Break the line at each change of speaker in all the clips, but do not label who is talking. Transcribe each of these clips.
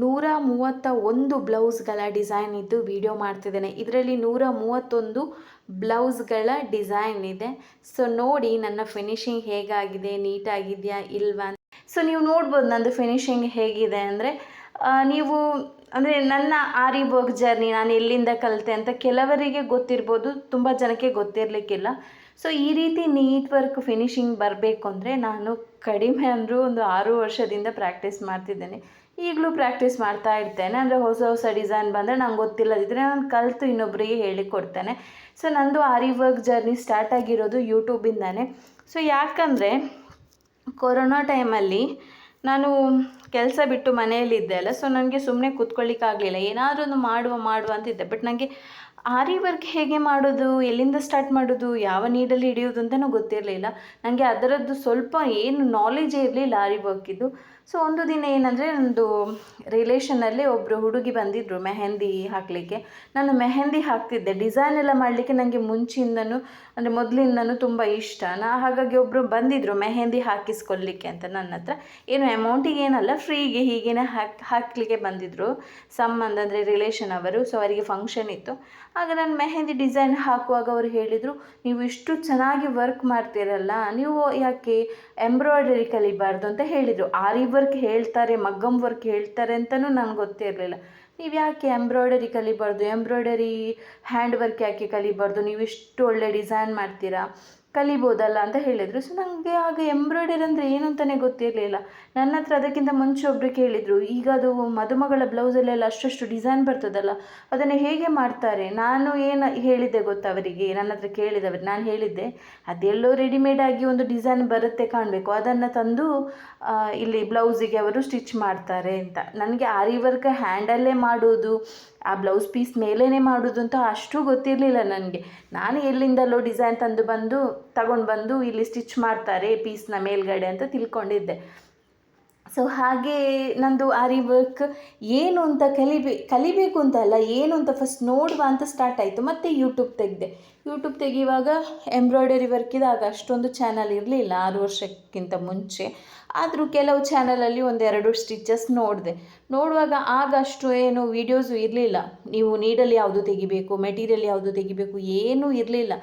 131 ಬ್ಲೌಸ್ಗಳ design ಇದ್ದು video ಮಾಡ್ತಿದ್ದೇನೆ. ಇದರಲ್ಲಿ 131 ಬ್ಲೌಸ್ಗಳ ಡಿಸೈನ್ ಇದೆ. ಸೊ ನೋಡಿ ನನ್ನ ಫಿನಿಶಿಂಗ್ ಹೇಗಾಗಿದೆ, ನೀಟಾಗಿದೆಯಾ ಇಲ್ವಾ. ಸೊ ನೀವು ನೋಡ್ಬೋದು ನಂದು ಫಿನಿಶಿಂಗ್ ಹೇಗಿದೆ ಅಂದರೆ, ನೀವು ಅಂದರೆ ನನ್ನ ಆರಿ ವರ್ಕ್ ಜರ್ನಿ ನಾನು ಎಲ್ಲಿಂದ ಕಲಿತೆ ಅಂತ ಕೆಲವರಿಗೆ ಗೊತ್ತಿರ್ಬೋದು, ತುಂಬ ಜನಕ್ಕೆ ಗೊತ್ತಿರಲಿಕ್ಕಿಲ್ಲ. ಸೊ ಈ ರೀತಿ ನೀಟ್ ವರ್ಕ್ ಫಿನಿಶಿಂಗ್ ಬರಬೇಕು ಅಂದರೆ ನಾನು ಕಡಿಮೆ ಅಂದರೂ ಒಂದು 6 ವರ್ಷದಿಂದ ಪ್ರಾಕ್ಟೀಸ್ ಮಾಡ್ತಿದ್ದೇನೆ. ಈಗಲೂ ಪ್ರಾಕ್ಟೀಸ್ ಮಾಡ್ತಾ ಇರ್ತೇನೆ. ಅಂದರೆ ಹೊಸ ಹೊಸ ಡಿಸೈನ್ ಬಂದರೆ ನಂಗೆ ಗೊತ್ತಿಲ್ಲದಿದ್ದರೆ ನಾನು ಕಲಿತು ಇನ್ನೊಬ್ಬರಿಗೆ ಹೇಳಿಕೊಡ್ತೇನೆ. ಸೊ ನಂದು ಆರಿ ವರ್ಕ್ ಜರ್ನಿ ಸ್ಟಾರ್ಟ್ ಆಗಿರೋದು ಯೂಟ್ಯೂಬಿಂದಾನೆ. ಸೊ ಯಾಕಂದರೆ ಕೊರೋನಾ ಟೈಮಲ್ಲಿ ನಾನು ಕೆಲಸ ಬಿಟ್ಟು ಮನೆಯಲ್ಲಿದ್ದೆ ಅಲ್ಲ, ಸೊ ನನಗೆ ಸುಮ್ಮನೆ ಕೂತ್ಕೊಳ್ಳಿಕ್ಕಾಗಲಿಲ್ಲ. ಏನಾದರೂ ಒಂದು ಮಾಡುವ ಅಂತಿದ್ದೆ. ಬಟ್ ನನಗೆ ಆರಿ ವರ್ಕ್ ಹೇಗೆ ಮಾಡೋದು, ಎಲ್ಲಿಂದ ಸ್ಟಾರ್ಟ್ ಮಾಡೋದು, ಯಾವ ನೀಡಲ್ಲಿ ಹಿಡಿಯೋದು ಅಂತಲೂ ಗೊತ್ತಿರಲಿಲ್ಲ. ನನಗೆ ಅದರದ್ದು ಸ್ವಲ್ಪ ಏನು ನಾಲೆಜೇ ಇರಲಿಲ್ಲ ಆರಿ ವರ್ಕಿದ್ದು. ಸೊ ಒಂದು ದಿನ ಏನಂದರೆ, ನಂದು ರಿಲೇಷನಲ್ಲಿ ಒಬ್ಬರು ಹುಡುಗಿ ಬಂದಿದ್ದರು ಮೆಹಂದಿ ಹಾಕಲಿಕ್ಕೆ. ನಾನು ಮೆಹಂದಿ ಹಾಕ್ತಿದ್ದೆ. ಡಿಸೈನ್ ಎಲ್ಲ ಮಾಡಲಿಕ್ಕೆ ನನಗೆ ಮುಂಚಿಂದನೂ ಅಂದರೆ ಮೊದಲಿಂದನೂ ತುಂಬ ಇಷ್ಟ. ಹಾಗಾಗಿ ಒಬ್ಬರು ಬಂದಿದ್ದರು ಮೆಹಂದಿ ಹಾಕಿಸ್ಕೊಳ್ಲಿಕ್ಕೆ ಅಂತ ನನ್ನ ಹತ್ರ. ಏನು ಅಮೌಂಟಿಗೆ ಏನಲ್ಲ, ಫ್ರೀಗೆ ಹೀಗೇ ಹಾಕಲಿಕ್ಕೆ ಬಂದಿದ್ದರು ಸಂಬಂಧ ಅಂದರೆ ರಿಲೇಷನ್ ಅವರು. ಸೊ ಅವರಿಗೆ ಫಂಕ್ಷನ್ ಇತ್ತು. ಆಗ ನಾನು ಮೆಹಂದಿ ಡಿಸೈನ್ ಹಾಕುವಾಗ ಅವರು ಹೇಳಿದರು, ನೀವು ಇಷ್ಟು ಚೆನ್ನಾಗಿ ವರ್ಕ್ ಮಾಡ್ತೀರಲ್ಲ, ನೀವು ಯಾಕೆ ಎಂಬ್ರಾಯ್ಡರಿ ಕಲಿಬಾರ್ದು ಅಂತ ಹೇಳಿದರು. ಆರಿ ವರ್ಕ್ ಹೇಳ್ತಾರೆ, ಮಗ್ಗಮ್ ವರ್ಕ್ ಹೇಳ್ತಾರೆ ಅಂತಲೂ ನನಗೆ ಗೊತ್ತಿರಲಿಲ್ಲ. ನೀವು ಯಾಕೆ ಎಂಬ್ರಾಯ್ಡರಿ ಕಲಿಬಾರ್ದು, ಎಂಬ್ರಾಯ್ಡರಿ ಹ್ಯಾಂಡ್ ವರ್ಕ್ ಯಾಕೆ ಕಲಿಬಾರ್ದು, ನೀವು ಇಷ್ಟು ಒಳ್ಳೆ ಡಿಸೈನ್ ಮಾಡ್ತೀರಾ, ಕಲಿಬೋದಲ್ಲ ಅಂತ ಹೇಳಿದರು. ಸೊ ನನಗೆ ಆಗ ಎಂಬ್ರಾಯ್ಡರಿ ಅಂದರೆ ಏನು ಅಂತಲೇ ಗೊತ್ತಿರಲಿಲ್ಲ. ನನ್ನ ಹತ್ರ ಅದಕ್ಕಿಂತ ಮುಂಚೆ ಒಬ್ಬರು ಕೇಳಿದರು, ಈಗ ಅದು ಮದುಮಗಳ ಬ್ಲೌಸಲ್ಲೆಲ್ಲ ಅಷ್ಟು ಡಿಸೈನ್ ಬರ್ತದಲ್ಲ, ಅದನ್ನು ಹೇಗೆ ಮಾಡ್ತಾರೆ. ನಾನು ಏನು ಹೇಳಿದ್ದೆ ಗೊತ್ತಾ ಅವರಿಗೆ, ನನ್ನ ಹತ್ರ ಕೇಳಿದವರು, ನಾನು ಹೇಳಿದ್ದೆ ಅದೆಲ್ಲೋ ರೆಡಿಮೇಡಾಗಿ ಒಂದು ಡಿಸೈನ್ ಬರುತ್ತೆ ಕಾಣಬೇಕು, ಅದನ್ನು ತಂದು ಇಲ್ಲಿ ಬ್ಲೌಸಿಗೆ ಅವರು ಸ್ಟಿಚ್ ಮಾಡ್ತಾರೆ ಅಂತ. ನನಗೆ ಆರಿ ವರ್ಕ್ ಹ್ಯಾಂಡಲ್ಲೇ ಮಾಡೋದು, ಆ ಬ್ಲೌಸ್ ಪೀಸ್ ಮೇಲೇ ಮಾಡೋದು ಅಂತ ಅಷ್ಟು ಗೊತ್ತಿರಲಿಲ್ಲ ನನಗೆ. ನಾನು ಎಲ್ಲಿಂದಲೋ ಡಿಸೈನ್ ತಗೊಂಡು ಬಂದು ಇಲ್ಲಿ ಸ್ಟಿಚ್ ಮಾಡ್ತಾರೆ ಪೀಸ್ನ ಮೇಲ್ಗಡೆ ಅಂತ ತಿಳ್ಕೊಂಡಿದ್ದೆ. ಸೊ ಹಾಗೆ ನಂದು ಆರಿ ವರ್ಕ್ ಏನು ಅಂತ ಕಲಿಬೇಕು ಅಂತ ಅಲ್ಲ, ಏನು ಅಂತ ಫಸ್ಟ್ ನೋಡುವ ಅಂತ ಸ್ಟಾರ್ಟ್ ಆಯಿತು. ಮತ್ತು ಯೂಟ್ಯೂಬ್ ತೆಗೆಯುವಾಗ ಎಂಬ್ರಾಯ್ಡರಿ ವರ್ಕಿದಾಗ ಅಷ್ಟೊಂದು ಚಾನಲ್ ಇರಲಿಲ್ಲ 6 ವರ್ಷಕ್ಕಿಂತ ಮುಂಚೆ. ಆದರೂ ಕೆಲವು ಚಾನಲಲ್ಲಿ 1-2 ಸ್ಟಿಚಸ್ ನೋಡುವಾಗ ಆಗ ಅಷ್ಟು ಏನು ವೀಡಿಯೋಸು ಇರಲಿಲ್ಲ. ನೀವು ನೀಡಲ್ಲಿ ಯಾವುದು ತೆಗಿಬೇಕು, ಮೆಟೀರಿಯಲ್ ಯಾವುದು ತೆಗಿಬೇಕು ಏನೂ ಇರಲಿಲ್ಲ.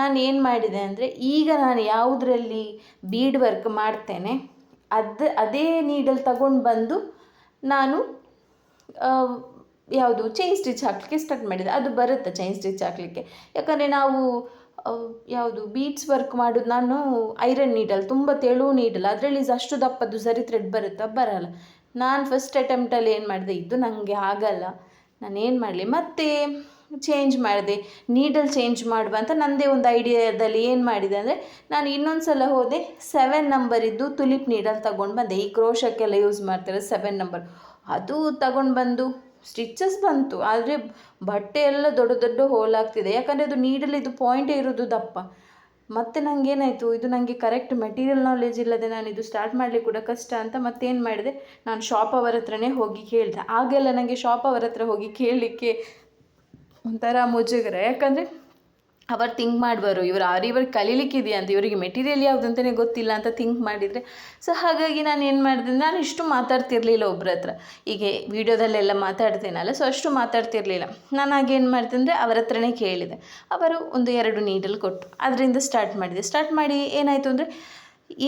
ನಾನು ಏನು ಮಾಡಿದೆ ಅಂದರೆ, ಈಗ ನಾನು ಯಾವುದರಲ್ಲಿ ಬೀಡ್ ವರ್ಕ್ ಮಾಡ್ತೇನೆ ಅದೇ ನೀಡಲ್ ತಗೊಂಡು ಬಂದು ನಾನು ಯಾವುದು ಚೈನ್ ಸ್ಟಿಚ್ ಹಾಕಲಿಕ್ಕೆ ಸ್ಟಾರ್ಟ್ ಮಾಡಿದೆ. ಅದು ಬರುತ್ತೆ ಚೈನ್ ಸ್ಟಿಚ್ ಹಾಕಲಿಕ್ಕೆ. ಯಾಕಂದರೆ ನಾವು ಯಾವುದು ಬೀಡ್ಸ್ ವರ್ಕ್ ಮಾಡೋದು ನಾನು ಐರನ್ ನೀಡಲ್, ತುಂಬ ತೆಳು ನೀಡಲ್, ಅದರಲ್ಲಿ ಅಷ್ಟು ದಪ್ಪದ್ದು ಸರಿ ಥ್ರೆಡ್ ಬರಲ್ಲ. ನಾನು ಫಸ್ಟ್ ಅಟೆಂಪ್ಟಲ್ಲಿ ಏನು ಮಾಡಿದೆ, ಇದು ನನಗೆ ಆಗಲ್ಲ, ನಾನೇನು ಮಾಡಲಿ, ಮತ್ತೆ ಚೇಂಜ್ ಮಾಡಿದೆ, ನೀಡಲ್ ಚೇಂಜ್ ಮಾಡುವ ಅಂತ ನನ್ನದೇ ಒಂದು ಐಡಿಯಾದಲ್ಲಿ ಏನು ಮಾಡಿದೆ ಅಂದರೆ, ನಾನು ಇನ್ನೊಂದು ಸಲ ಹೋದೆ 7 ನಂಬರಿದ್ದು ತುಲಿಪ್ ನೀಡಲ್ ತಗೊಂಡು ಬಂದೆ. ಈ ಕ್ರೋಶಕ್ಕೆಲ್ಲ ಯೂಸ್ ಮಾಡ್ತಾರೆ 7 ನಂಬರ್, ಅದು ತಗೊಂಡು ಬಂದು ಸ್ಟಿಚಸ್ ಬಂತು. ಆದರೆ ಬಟ್ಟೆ ಎಲ್ಲ ದೊಡ್ಡ ಹೋಲ್ ಆಗ್ತಿದೆ, ಯಾಕಂದರೆ ಅದು ನೀಡಲ್ ಇದು ಪಾಯಿಂಟೇ ಇರೋದು ದಪ್ಪ. ಮತ್ತು ನನಗೇನಾಯಿತು, ಇದು ನನಗೆ ಕರೆಕ್ಟ್ ಮೆಟೀರಿಯಲ್ ನಾಲೆಜ್ ಇಲ್ಲದೆ ನಾನು ಇದು ಸ್ಟಾರ್ಟ್ ಮಾಡಲಿಕ್ಕೆ ಕೂಡ ಕಷ್ಟ ಅಂತ ಮತ್ತೇನು ಮಾಡಿದೆ, ನಾನು ಶಾಪ್ ಅವರ ಹತ್ರನೇ ಹೋಗಿ ಕೇಳಿದೆ. ಆಗೆಲ್ಲ ನನಗೆ ಶಾಪ್ ಅವರ ಹತ್ರ ಹೋಗಿ ಕೇಳಲಿಕ್ಕೆ ಒಂಥರ ಮುಜುಗರ. ಯಾಕಂದರೆ ಅವರು ಥಿಂಕ್ ಮಾಡುವರು, ಇವರು ಆರಿ ವರ್ಕ್ ಕಲೀಲಿಕ್ಕಿದೆಯಾ ಅಂತ, ಇವರಿಗೆ ಮೆಟೀರಿಯಲ್ ಯಾವುದು ಅಂತಲೇ ಗೊತ್ತಿಲ್ಲ ಅಂತ ಥಿಂಕ್ ಮಾಡಿದರೆ. ಸೊ ಹಾಗಾಗಿ ನಾನು ಏನು ಮಾಡಿದೆ, ನಾನು ಇಷ್ಟು ಮಾತಾಡ್ತಿರ್ಲಿಲ್ಲ ಒಬ್ಬರ ಹತ್ರ. ಹೀಗೆ ವೀಡಿಯೋದಲ್ಲೆಲ್ಲ ಮಾತಾಡ್ತೇನಲ್ಲ, ಸೊ ಅಷ್ಟು ಮಾತಾಡ್ತಿರ್ಲಿಲ್ಲ. ನಾನು ಹಾಗೇನು ಮಾಡಿದೆ ಅಂದರೆ ಅವರ ಹತ್ರನೇ ಕೇಳಿದೆ. ಅವರು 1-2 ನೀಡಲ್ ಕೊಟ್ಟು ಅದರಿಂದ ಸ್ಟಾರ್ಟ್ ಮಾಡಿ ಏನಾಯಿತು ಅಂದರೆ,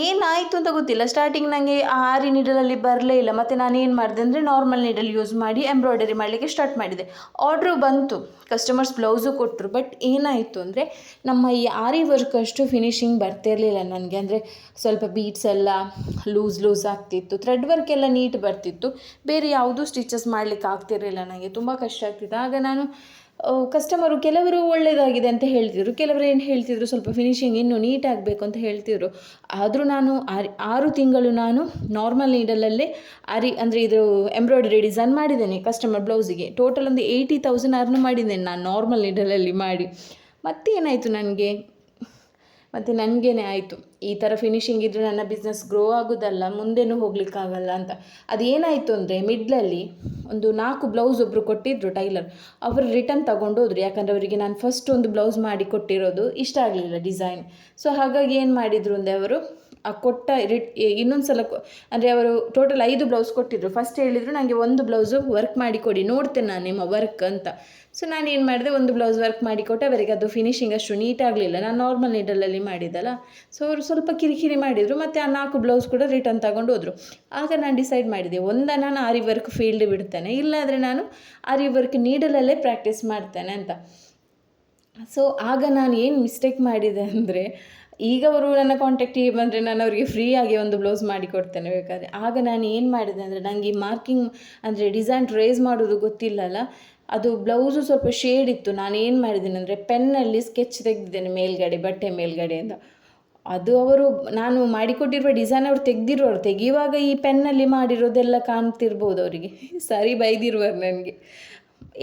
ಏನಾಯಿತು ಅಂತ ಗೊತ್ತಿಲ್ಲ. ಸ್ಟಾರ್ಟಿಂಗ್ ನನಗೆ ಆರಿ ನೀಡಲಲ್ಲಿ ಬರಲೇ ಇಲ್ಲ. ಮತ್ತು ನಾನು ಏನು ಮಾಡಿದೆ ಅಂದರೆ, ನಾರ್ಮಲ್ ನೀಡಲ್ ಯೂಸ್ ಮಾಡಿ ಎಂಬ್ರಾಯ್ಡರಿ ಮಾಡಲಿಕ್ಕೆ ಸ್ಟಾರ್ಟ್ ಮಾಡಿದೆ. ಆರ್ಡ್ರು ಬಂತು, ಕಸ್ಟಮರ್ಸ್ ಬ್ಲೌಸು ಕೊಟ್ಟರು. ಬಟ್ ಏನಾಯಿತು ಅಂದರೆ, ನಮ್ಮ ಈ ಆರಿ ವರ್ಕ್ ಅಷ್ಟು ಫಿನಿಶಿಂಗ್ ಬರ್ತಿರಲಿಲ್ಲ ನನಗೆ. ಅಂದರೆ ಸ್ವಲ್ಪ ಬೀಡ್ಸ್ ಎಲ್ಲ ಲೂಸ್ ಆಗ್ತಿತ್ತು, ಥ್ರೆಡ್ ವರ್ಕ್ ಎಲ್ಲ ನೀಟ್ ಬರ್ತಿತ್ತು, ಬೇರೆ ಯಾವುದೂ ಸ್ಟಿಚಸ್ ಮಾಡಲಿಕ್ಕೆ ಆಗ್ತಿರಲಿಲ್ಲ. ನನಗೆ ತುಂಬ ಕಷ್ಟ ಆಗ್ತಿತ್ತು. ಆಗ ನಾನು ಕಸ್ಟಮರು ಕೆಲವರು ಒಳ್ಳೆಯದಾಗಿದೆ ಅಂತ ಹೇಳ್ತಿದ್ರು, ಕೆಲವರು ಏನು ಹೇಳ್ತಿದ್ರು, ಸ್ವಲ್ಪ ಫಿನಿಶಿಂಗ್ ಇನ್ನೂ ನೀಟ್ ಆಗಬೇಕು ಅಂತ ಹೇಳ್ತಿದ್ರು. ಆದರೂ ನಾನು 6 ತಿಂಗಳು ನಾನು ನಾರ್ಮಲ್ ನೀಡಲಲ್ಲೇ ಅಂದರೆ ಇದು ಎಂಬ್ರಾಯ್ಡರಿ ಡಿಸೈನ್ ಮಾಡಿದ್ದೇನೆ ಕಸ್ಟಮರ್ ಬ್ಲೌಸಿಗೆ. ಟೋಟಲ್ ಒಂದು 80,000 ಅರ್ನ್ ಮಾಡಿದ್ದೇನೆ ನಾನು ನಾರ್ಮಲ್ ನೀಡಲಲ್ಲಿ ಮಾಡಿ. ಮತ್ತೇನಾಯಿತು ನನಗೇನೆ ಆಯಿತು, ಈ ಥರ ಫಿನಿಶಿಂಗ್ ಇದ್ದರೆ ನನ್ನ ಬಿಸ್ನೆಸ್ ಗ್ರೋ ಆಗೋದಲ್ಲ, ಮುಂದೆನೂ ಹೋಗ್ಲಿಕ್ಕಾಗಲ್ಲ ಅಂತ. ಅದೇನಾಯಿತು ಅಂದರೆ, ಮಿಡ್ಲಲ್ಲಿ ಒಂದು 4 ಬ್ಲೌಸ್ ಒಬ್ಬರು ಕೊಟ್ಟಿದ್ದರು ಟೈಲರ್, ಅವರು ರಿಟರ್ನ್ ತಗೊಂಡೋದ್ರು. ಯಾಕಂದರೆ ಅವರಿಗೆ ನಾನು ಫಸ್ಟ್ ಒಂದು ಬ್ಲೌಸ್ ಮಾಡಿ ಕೊಟ್ಟಿರೋದು ಇಷ್ಟ ಆಗಲಿಲ್ಲ ಡಿಸೈನ್. ಸೊ ಹಾಗಾಗಿ ಏನು ಮಾಡಿದರು ಅಂದರೆ, ಅವರು ಕೊಟ್ಟ ಇನ್ನೊಂದು ಸಲ ಅಂದರೆ ಅವರು ಟೋಟಲ್ 5 ಬ್ಲೌಸ್ ಕೊಟ್ಟಿದ್ದರು. ಫಸ್ಟ್ ಹೇಳಿದರು ನನಗೆ ಒಂದು ಬ್ಲೌಸು ವರ್ಕ್ ಮಾಡಿಕೊಡಿ, ನೋಡ್ತೇನೆ ನಾನು ನಿಮ್ಮ ವರ್ಕ್ ಅಂತ. ಸೊ ನಾನು ಏನು ಮಾಡಿದೆ, ಒಂದು ಬ್ಲೌಸ್ ವರ್ಕ್ ಮಾಡಿಕೊಟ್ಟೆ. ಅವರಿಗೆ ಅದು ಫಿನಿಶಿಂಗ್ ಅಷ್ಟು ನೀಟಾಗಲಿಲ್ಲ, ನಾನು ನಾರ್ಮಲ್ ನೀಡಲಲ್ಲಿ ಮಾಡಿದ್ದಲ್ಲ. ಸೊ ಅವರು ಸ್ವಲ್ಪ ಕಿರಿಕಿರಿ ಮಾಡಿದರು, ಮತ್ತು ಆ 4 ಬ್ಲೌಸ್ ಕೂಡ ರಿಟರ್ನ್ ತಗೊಂಡು ಹೋದರು. ಆಗ ನಾನು ಡಿಸೈಡ್ ಮಾಡಿದೆ, ನಾನು ಆರಿ ವರ್ಕ್ ಫೀಲ್ಡ್ ಬಿಡ್ತೇನೆ, ಇಲ್ಲಾಂದರೆ ನಾನು ಆರಿ ವರ್ಕ್ ನೀಡಲಲ್ಲೇ ಪ್ರಾಕ್ಟೀಸ್ ಮಾಡ್ತೇನೆ ಅಂತ. ಸೊ ಆಗ ನಾನು ಏನು ಮಿಸ್ಟೇಕ್ ಮಾಡಿದೆ ಅಂದರೆ, ಈಗ ಅವರು ನನ್ನ ಕಾಂಟ್ಯಾಕ್ಟಿಗೆ ಬಂದರೆ ನಾನು ಅವರಿಗೆ ಫ್ರೀಯಾಗಿ ಒಂದು ಬ್ಲೌಸ್ ಮಾಡಿಕೊಡ್ತೇನೆ ಬೇಕಾದರೆ. ಆಗ ನಾನು ಏನು ಮಾಡಿದೆ ಅಂದರೆ, ನನಗೆ ಈ ಮಾರ್ಕಿಂಗ್ ಅಂದರೆ ಡಿಸೈನ್ ಟ್ರೇಸ್ ಮಾಡೋದು ಗೊತ್ತಿಲ್ಲಲ್ಲ, ಅದು ಬ್ಲೌಸು ಸ್ವಲ್ಪ ಶೇಡ್ ಇತ್ತು. ನಾನು ಏನು ಮಾಡಿದ್ದೇನೆ ಅಂದರೆ, ಪೆನ್ನಲ್ಲಿ ಸ್ಕೆಚ್ ತೆಗೆದಿದ್ದೇನೆ ಮೇಲ್ಗಡೆ, ಬಟ್ಟೆ ಮೇಲ್ಗಡೆಯಿಂದ. ಅದು ಅವರು ನಾನು ಮಾಡಿಕೊಟ್ಟಿರುವ ಡಿಸೈನ್ ಅವರು ತೆಗೆಯುವಾಗ ಈ ಪೆನ್ನಲ್ಲಿ ಮಾಡಿರೋದೆಲ್ಲ ಕಾಣ್ತಿರ್ಬೋದು ಅವರಿಗೆ. ಸರಿ ಬೈದಿರುವರು ನನಗೆ.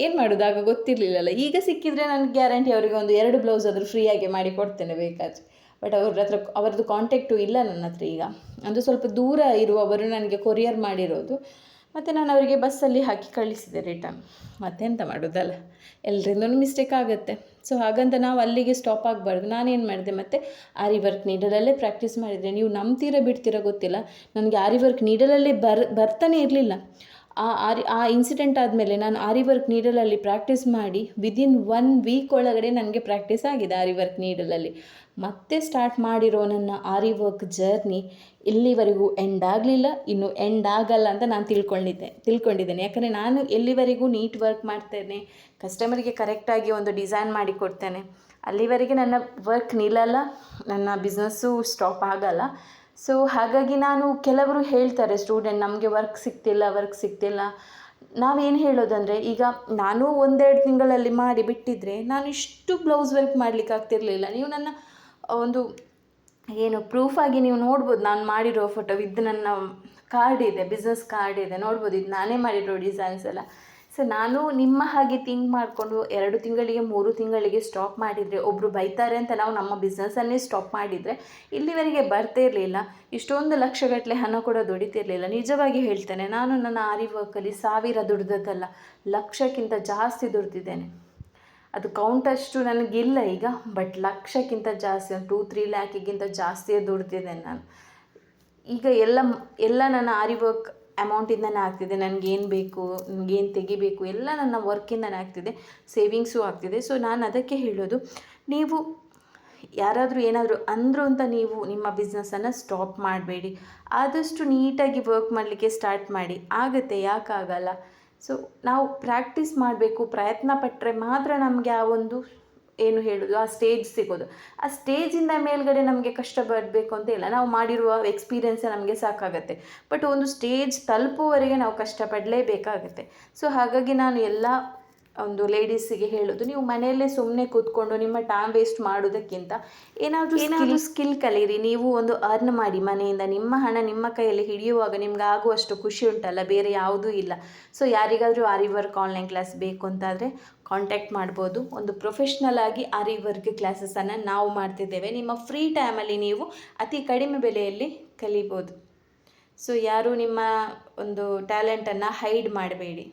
ಏನು ಮಾಡೋದು, ಆಗ ಗೊತ್ತಿರಲಿಲ್ಲಲ್ಲ. ಈಗ ಸಿಕ್ಕಿದರೆ ನನಗೆ ಗ್ಯಾರಂಟಿ ಅವರಿಗೆ ಒಂದು 2 ಬ್ಲೌಸ್ ಆದರೂ ಫ್ರೀಯಾಗಿ ಮಾಡಿ ಕೊಡ್ತೇನೆ ಬೇಕಾದರೆ. ಬಟ್ ಅವರದ್ದು ಕಾಂಟ್ಯಾಕ್ಟು ಇಲ್ಲ ನನ್ನ ಹತ್ರ ಈಗ. ಅಂದರೆ ಸ್ವಲ್ಪ ದೂರ ಇರುವವರು ನನಗೆ ಕೊರಿಯರ್ ಮಾಡಿರೋದು. ಮತ್ತು ನಾನು ಅವರಿಗೆ ಬಸ್ಸಲ್ಲಿ ಹಾಕಿ ಕಳಿಸಿದೆ ರಿಟರ್ನ್. ಮತ್ತೆಂತ ಮಾಡೋದಲ್ಲ, ಎಲ್ಲರಿಂದನೂ ಮಿಸ್ಟೇಕ್ ಆಗುತ್ತೆ. ಸೊ ಹಾಗಂತ ನಾವು ಅಲ್ಲಿಗೆ ಸ್ಟಾಪ್ ಆಗಬಾರ್ದು. ನಾನೇನು ಮಾಡಿದೆ, ಮತ್ತು ಆರಿ ವರ್ಕ್ ನೀಡಲಲ್ಲೇ ಪ್ರಾಕ್ಟೀಸ್ ಮಾಡಿದರೆ, ನೀವು ನಂಬ್ತೀರಾ ಬಿಡ್ತೀರಾ ಗೊತ್ತಿಲ್ಲ, ನನಗೆ ಆರಿ ವರ್ಕ್ ನೀಡಲಲ್ಲೇ ಬರ್ತಾನೆ ಇರಲಿಲ್ಲ. ಆ ಇನ್ಸಿಡೆಂಟ್ ಆದಮೇಲೆ ನಾನು ಆರಿ ವರ್ಕ್ ನೀಡಲಲ್ಲಿ ಪ್ರಾಕ್ಟೀಸ್ ಮಾಡಿ ವಿದಿನ್ 1 ವೀಕ್ ಒಳಗಡೆ ನನಗೆ ಪ್ರಾಕ್ಟೀಸ್ ಆಗಿದೆ ಆರಿ ವರ್ಕ್ ನೀಡಲಲ್ಲಿ. ಮತ್ತೆ ಸ್ಟಾರ್ಟ್ ಮಾಡಿರೋ ನನ್ನ ಆರಿ ವರ್ಕ್ ಜರ್ನಿ ಇಲ್ಲಿವರೆಗೂ ಎಂಡ್ ಆಗಲಿಲ್ಲ, ಇನ್ನು ಎಂಡ್ ಆಗಲ್ಲ ಅಂತ ನಾನು ತಿಳ್ಕೊಂಡಿದ್ದೇನೆ. ಯಾಕಂದರೆ ನಾನು ಎಲ್ಲಿವರೆಗೂ ನೀಟ್ ವರ್ಕ್ ಮಾಡ್ತೇನೆ, ಕಸ್ಟಮರಿಗೆ ಕರೆಕ್ಟಾಗಿ ಒಂದು ಡಿಸೈನ್ ಮಾಡಿ ಕೊಡ್ತೇನೆ, ಅಲ್ಲಿವರೆಗೆ ನನ್ನ ವರ್ಕ್ ನಿಲ್ಲಲ್ಲ, ನನ್ನ ಬಿಸ್ನೆಸ್ಸು ಸ್ಟಾಪ್ ಆಗಲ್ಲ. ಸೊ ಹಾಗಾಗಿ ಕೆಲವರು ಹೇಳ್ತಾರೆ, ಸ್ಟೂಡೆಂಟ್ ನಮಗೆ ವರ್ಕ್ ಸಿಗ್ತಿಲ್ಲ. ನಾವೇನು ಹೇಳೋದಂದರೆ, ಈಗ ನಾನು 1-2 ತಿಂಗಳಲ್ಲಿ ಮಾಡಿ ಬಿಟ್ಟಿದ್ದರೆ ನಾನು ಇಷ್ಟು ಬ್ಲೌಸ್ ವರ್ಕ್ ಮಾಡಲಿಕ್ಕೆ ಆಗ್ತಿರಲಿಲ್ಲ. ನೀವು ನನ್ನ ಒಂದು ಪ್ರೂಫಾಗಿ ನೀವು ನೋಡ್ಬೋದು, ನಾನು ಮಾಡಿರೋ ಫೋಟೋ ವಿತ್ ನನ್ನ ಕಾರ್ಡ್ ಇದೆ, ಬಿಸ್ನೆಸ್ ಕಾರ್ಡ್ ಇದೆ, ನೋಡ್ಬೋದು. ಇದು ನಾನೇ ಮಾಡಿರೋ ಡಿಸೈನ್ಸ್ ಎಲ್ಲ. ಸೊ ನಾನು ನಿಮ್ಮ ಹಾಗೆ ಥಿಂಕ್ ಮಾಡಿಕೊಂಡು 2 ತಿಂಗಳಿಗೆ 3 ತಿಂಗಳಿಗೆ ಸ್ಟಾಪ್ ಮಾಡಿದರೆ, ಒಬ್ಬರು ಬೈತಾರೆ ಅಂತ ನಾವು ನಮ್ಮ ಬಿಸ್ನೆಸ್ಸನ್ನೇ ಸ್ಟಾಪ್ ಮಾಡಿದರೆ ಇಲ್ಲಿವರೆಗೆ ಬರ್ತಾ ಇರಲಿಲ್ಲ. ಇಷ್ಟೊಂದು ಲಕ್ಷಗಟ್ಟಲೆ ಹಣ ಕೂಡ ದುಡಿತಿರಲಿಲ್ಲ. ನಿಜವಾಗಿ ಹೇಳ್ತೇನೆ, ನಾನು ನನ್ನ ಆರಿ ವರ್ಕಲ್ಲಿ 1000 ದುಡ್ದದ್ದಲ್ಲ, ಲಕ್ಷಕ್ಕಿಂತ ಜಾಸ್ತಿ ದುಡ್ದಿದ್ದೇನೆ. ಅದು ಕೌಂಟಷ್ಟು ನನಗಿಲ್ಲ ಈಗ, ಬಟ್ ಲಕ್ಷಕ್ಕಿಂತ ಜಾಸ್ತಿ, 2-3 ಲ್ಯಾಕಿಗಿಂತ ಜಾಸ್ತಿಯೇ ದುಡ್ದಿದ್ದೇನೆ ನಾನು. ಈಗ ಎಲ್ಲ ನನ್ನ ಆರಿ ವರ್ಕ್ ಅಮೌಂಟಿಂದನೇ ಆಗ್ತಿದೆ. ನನಗೇನು ಬೇಕು, ನನಗೇನು ತೆಗಿಬೇಕು ಎಲ್ಲ ನನ್ನ ವರ್ಕಿಂದನೇ ಆಗ್ತಿದೆ, ಸೇವಿಂಗ್ಸು ಆಗ್ತಿದೆ. ಸೊ ನಾನು ಅದಕ್ಕೆ ಹೇಳೋದು, ನೀವು ಯಾರಾದರೂ ಏನಾದರೂ ಅಂದರು ಅಂತ ನೀವು ನಿಮ್ಮ ಬಿಸ್ನೆಸ್ಸನ್ನು ಸ್ಟಾಪ್ ಮಾಡಬೇಡಿ. ಆದಷ್ಟು ನೀಟಾಗಿ ವರ್ಕ್ ಮಾಡಲಿಕ್ಕೆ ಸ್ಟಾರ್ಟ್ ಮಾಡಿ. ಆಗುತ್ತೆ, ಯಾಕಾಗಲ್ಲ. ಸೊ ನಾವು ಪ್ರಾಕ್ಟೀಸ್ ಮಾಡಬೇಕು, ಪ್ರಯತ್ನ ಪಟ್ಟರೆ ಮಾತ್ರ ನಮಗೆ ಆ ಒಂದು ಆ ಸ್ಟೇಜ್ ಸಿಗೋದು. ಆ ಸ್ಟೇಜಿಂದ ಮೇಲ್ಗಡೆ ನಮಗೆ ಕಷ್ಟ ಪಡಬೇಕು ಅಂತ ಇಲ್ಲ, ನಾವು ಮಾಡಿರುವ ಎಕ್ಸ್ಪೀರಿಯೆನ್ಸೇ ನಮಗೆ ಸಾಕಾಗುತ್ತೆ. ಬಟ್ ಒಂದು ಸ್ಟೇಜ್ ತಲುಪುವವರೆಗೆ ನಾವು ಕಷ್ಟಪಡಲೇಬೇಕಾಗುತ್ತೆ. ಸೊ ಹಾಗಾಗಿ ನಾನು ಎಲ್ಲ ಒಂದು ಲೇಡೀಸಿಗೆ ಹೇಳೋದು, ನೀವು ಮನೆಯಲ್ಲೇ ಸುಮ್ಮನೆ ಕೂತ್ಕೊಂಡು ನಿಮ್ಮ ಟೈಮ್ ವೇಸ್ಟ್ ಮಾಡೋದಕ್ಕಿಂತ ಏನಾದರೂ ಸ್ಕಿಲ್ ಕಲೀರಿ. ನೀವು ಒಂದು ಅರ್ನ್ ಮಾಡಿ ಮನೆಯಿಂದ. ನಿಮ್ಮ ಹಣ ನಿಮ್ಮ ಕೈಯಲ್ಲಿ ಹಿಡಿಯುವಾಗ ನಿಮ್ಗೆ ಆಗುವಷ್ಟು ಖುಷಿ ಉಂಟಲ್ಲ, ಬೇರೆ ಯಾವುದೂ ಇಲ್ಲ. ಸೊ ಯಾರಿಗಾದರೂ ಆರಿ ವರ್ಕ್ ಆನ್ಲೈನ್ ಕ್ಲಾಸ್ ಬೇಕು ಅಂತಾದರೆ ಕಾಂಟ್ಯಾಕ್ಟ್ ಮಾಡ್ಬೋದು. ಒಂದು ಪ್ರೊಫೆಷ್ನಲ್ ಆಗಿ ಆರಿ ವರ್ಕ್ ಕ್ಲಾಸಸನ್ನು ನಾವು ಮಾಡ್ತಿದ್ದೇವೆ. ನಿಮ್ಮ ಫ್ರೀ ಟೈಮಲ್ಲಿ ನೀವು ಅತಿ ಕಡಿಮೆ ಬೆಲೆಯಲ್ಲಿ ಕಲಿಬೋದು. ಸೊ ಯಾರೂ ನಿಮ್ಮ ಒಂದು ಟ್ಯಾಲೆಂಟನ್ನು ಹೈಡ್ ಮಾಡಬೇಡಿ.